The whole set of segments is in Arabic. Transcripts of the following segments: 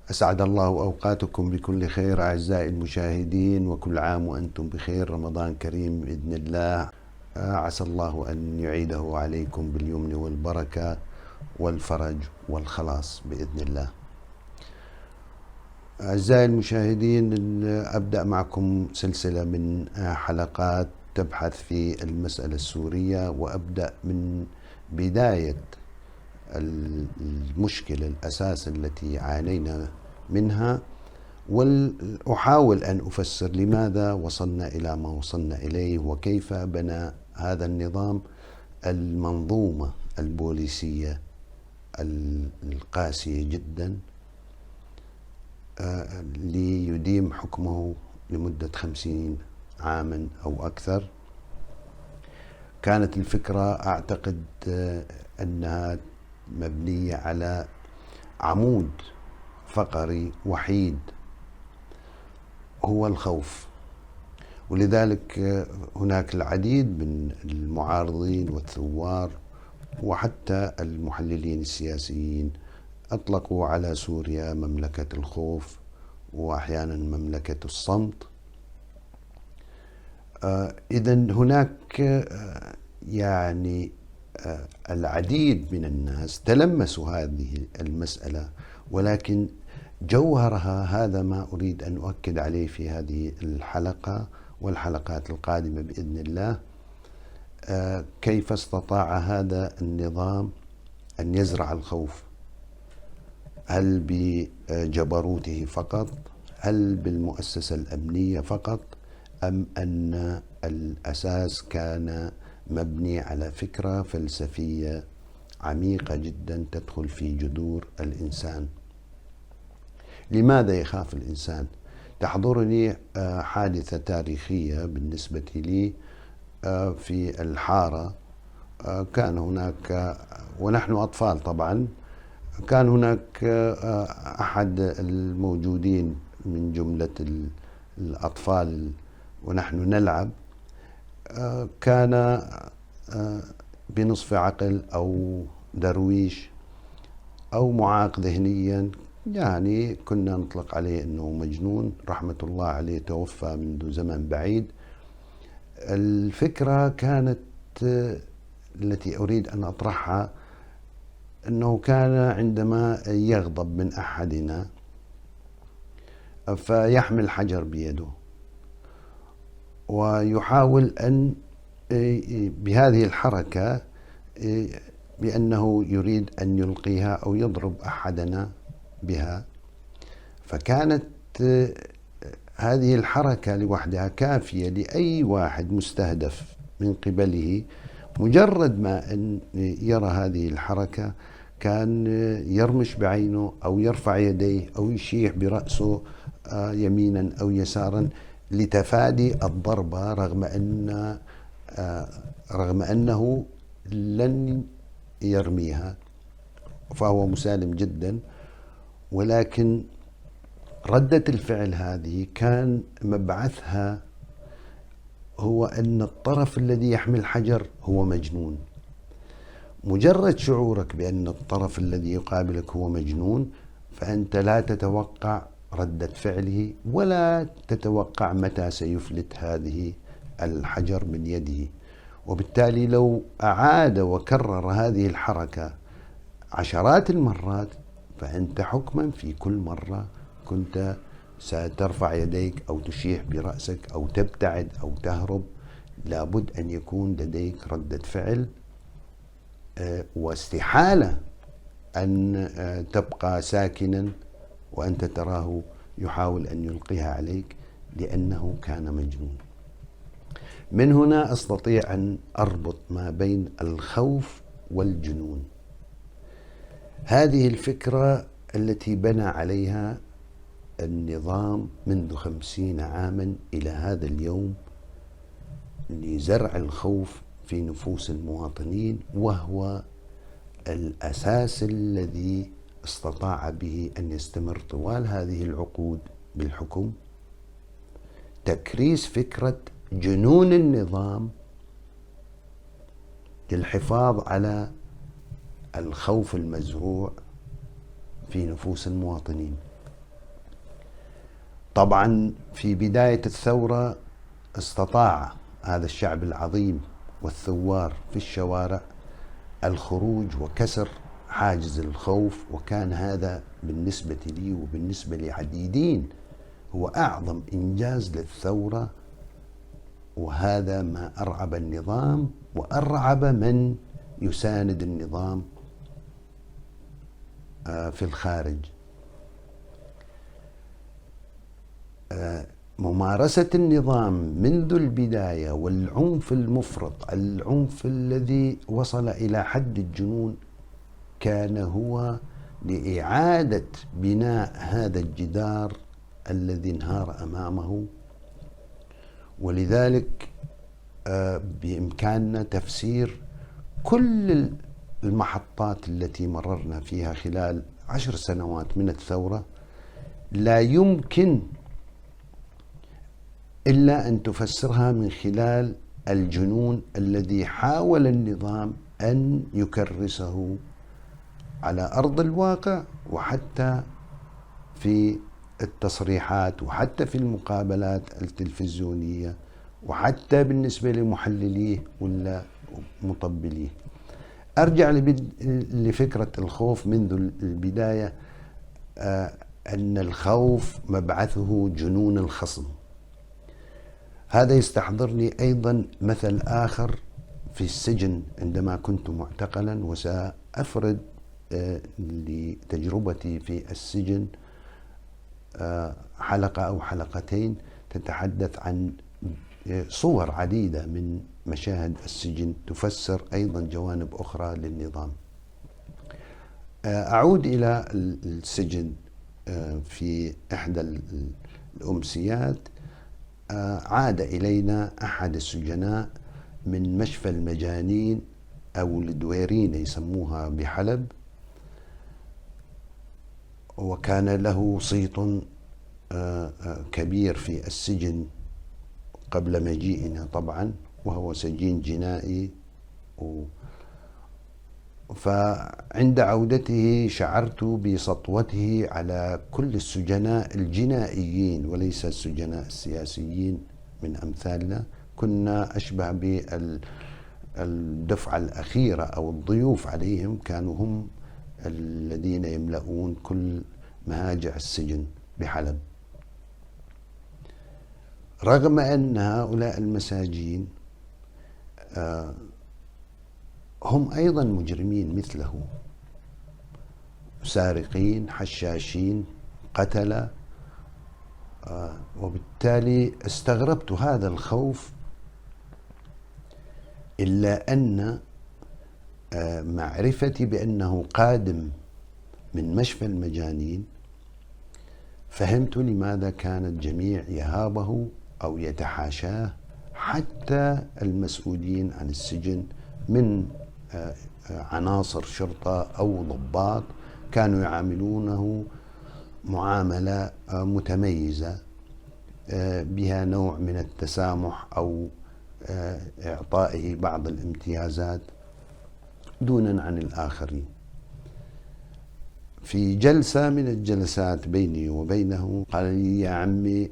أسعد الله أوقاتكم بكل خير أعزائي المشاهدين، وكل عام وأنتم بخير. رمضان كريم بإذن الله. عسى الله أن يعيده عليكم باليمن والبركة والفرج والخلاص بإذن الله. أعزائي المشاهدين، أبدأ معكم سلسلة من حلقات تبحث في المسألة السورية، وأبدأ من بداية المشكلة الأساس التي عانينا منها، وأحاول أن أفسر لماذا وصلنا إلى ما وصلنا إليه، وكيف بنى هذا النظام المنظومة البوليسية القاسية جدا ليديم حكمه لمدة 50 عاما أو أكثر. كانت الفكرة أعتقد أنها مبنية على عمود فقري وحيد هو الخوف، ولذلك هناك العديد من المعارضين والثوار وحتى المحللين السياسيين أطلقوا على سوريا مملكة الخوف وأحيانا مملكة الصمت. إذن هناك يعني العديد من الناس تلمسوا هذه المسألة، ولكن جوهرها هذا ما أريد أن أؤكد عليه في هذه الحلقة والحلقات القادمة بإذن الله. كيف استطاع هذا النظام أن يزرع الخوف؟ هل بجبروته فقط؟ هل بالمؤسسة الأمنية فقط؟ أم أن الأساس كان مبني على فكرة فلسفية عميقة جدا تدخل في جذور الإنسان؟ لماذا يخاف الإنسان؟ تحضرني حادثة تاريخية بالنسبة لي في الحارة. كان هناك ونحن أطفال طبعا، كان هناك أحد الموجودين من جملة الأطفال ونحن نلعب، كان بنصف عقل أو درويش أو معاق ذهنيا، يعني كنا نطلق عليه أنه مجنون. رحمة الله عليه، توفى منذ زمن بعيد. الفكرة كانت التي أريد أن أطرحها أنه كان عندما يغضب من أحدنا فيحمل حجر بيده ويحاول أن بهذه الحركة بأنه يريد أن يلقيها أو يضرب أحدنا بها. فكانت هذه الحركة لوحدها كافية لأي واحد مستهدف من قبله. مجرد ما أن يرى هذه الحركة كان يرمش بعينه أو يرفع يديه أو يشيح برأسه يمينا أو يسارا لتفادي الضربة، رغم أنه لن يرميها، فهو مسالم جدا. ولكن ردة الفعل هذه كان مبعثها هو أن الطرف الذي يحمل حجر هو مجنون. مجرد شعورك بأن الطرف الذي يقابلك هو مجنون، فأنت لا تتوقع ردة فعله ولا تتوقع متى سيفلت هذه الحجر من يده. وبالتالي لو أعاد وكرر هذه الحركة عشرات المرات، فأنت حكما في كل مرة كنت سترفع يديك أو تشيح برأسك أو تبتعد أو تهرب. لابد أن يكون لديك ردة فعل، واستحالة أن تبقى ساكنا وأنت تراه يحاول أن يلقيها عليك، لأنه كان مجنون. من هنا أستطيع أن أربط ما بين الخوف والجنون. هذه الفكرة التي بنى عليها النظام منذ 50 عاما إلى هذا اليوم لزرع الخوف في نفوس المواطنين، وهو الأساس الذي استطاع به أن يستمر طوال هذه العقود بالحكم. تكريس فكرة جنون النظام للحفاظ على الخوف المزروع في نفوس المواطنين. طبعا في بداية الثورة استطاع هذا الشعب العظيم والثوار في الشوارع الخروج وكسر حاجز الخوف، وكان هذا بالنسبة لي وبالنسبة لعديدين هو أعظم إنجاز للثورة، وهذا ما أرعب النظام وأرعب من يساند النظام في الخارج. ممارسة النظام منذ البداية والعنف المفرط، العنف الذي وصل إلى حد الجنون، كان هو لإعادة بناء هذا الجدار الذي انهار أمامه. ولذلك بإمكاننا تفسير كل المحطات التي مررنا فيها خلال 10 سنوات من الثورة، لا يمكن إلا أن تفسرها من خلال الجنون الذي حاول النظام أن يكرسه على أرض الواقع، وحتى في التصريحات، وحتى في المقابلات التلفزيونية، وحتى بالنسبة لمحلليه ولا مطبليه. أرجع لفكرة الخوف منذ البداية، أن الخوف مبعثه جنون الخصم. هذا يستحضرني أيضا مثل آخر في السجن عندما كنت معتقلا، وسأفرد لتجربتي في السجن حلقة أو حلقتين تتحدث عن صور عديدة من مشاهد السجن تفسر أيضا جوانب أخرى للنظام. أعود إلى السجن في إحدى الأمسيات. عاد إلينا أحد السجناء من مشفى المجانين أو الدويرين يسموها بحلب، وكان له صيت كبير في السجن قبل مجيئنا طبعا، وهو سجين جنائي. فعند عودته شعرت بسطوته على كل السجناء الجنائيين وليس السجناء السياسيين من أمثالنا. كنا أشبه بالدفعة الأخيرة أو الضيوف عليهم، كانوا هم الذين يملؤون كل مهاجع السجن بحلب، رغم أن هؤلاء المساجين هم أيضا مجرمين مثله، سارقين، حشاشين، قتلة. وبالتالي استغربت هذا الخوف، إلا أن معرفتي بأنه قادم من مشفى المجانين فهمت لماذا كان الجميع يهابه أو يتحاشاه، حتى المسؤولين عن السجن من عناصر شرطة أو ضباط كانوا يعاملونه معاملة متميزة بها نوع من التسامح أو إعطائه بعض الامتيازات دونا عن الآخرين. في جلسة من الجلسات بيني وبينه قال لي: يا عمي،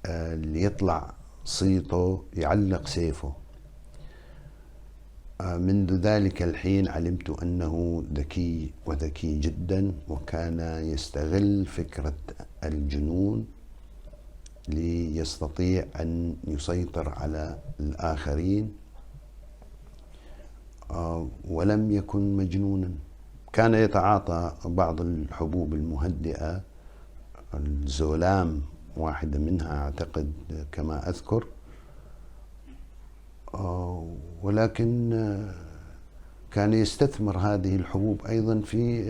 اللي يطلع صيته يعلق سيفه. منذ ذلك الحين علمت أنه ذكي وذكي جدا، وكان يستغل فكرة الجنون ليستطيع أن يسيطر على الآخرين، ولم يكن مجنونا. كان يتعاطى بعض الحبوب المهدئة، الزولام واحدة منها أعتقد كما أذكر، ولكن كان يستثمر هذه الحبوب أيضا في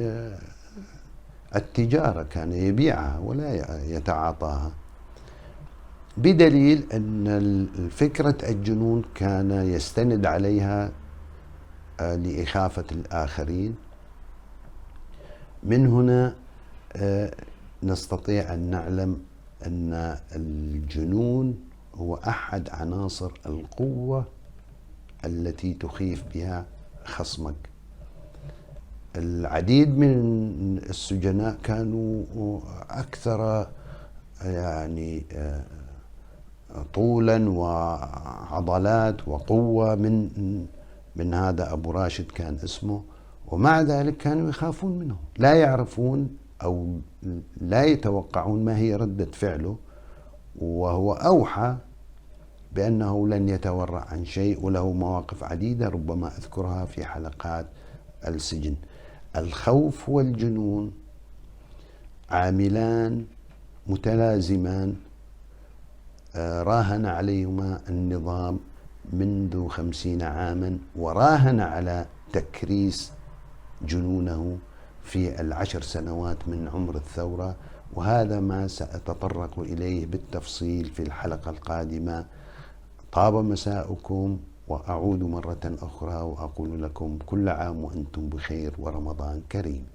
التجارة، كان يبيعها ولا يتعاطاها، بدليل أن فكرة الجنون كان يستند عليها لإخافة الآخرين. من هنا نستطيع أن نعلم أن الجنون هو أحد عناصر القوة التي تخيف بها خصمك. العديد من السجناء كانوا أكثر يعني طولا وعضلات وقوة من هذا أبو راشد كان اسمه، ومع ذلك كانوا يخافون منه، لا يعرفون أو لا يتوقعون ما هي ردة فعله، وهو أوحى بأنه لن يتورع عن شيء، وله مواقف عديدة ربما أذكرها في حلقات السجن. الخوف والجنون عاملان متلازمان راهن عليهما النظام منذ 50 عاما، وراهن على تكريس جنونه في ال10 سنوات من عمر الثورة، وهذا ما سأتطرق إليه بالتفصيل في الحلقة القادمة. طاب مساؤكم، وأعود مرة أخرى وأقول لكم كل عام وأنتم بخير ورمضان كريم.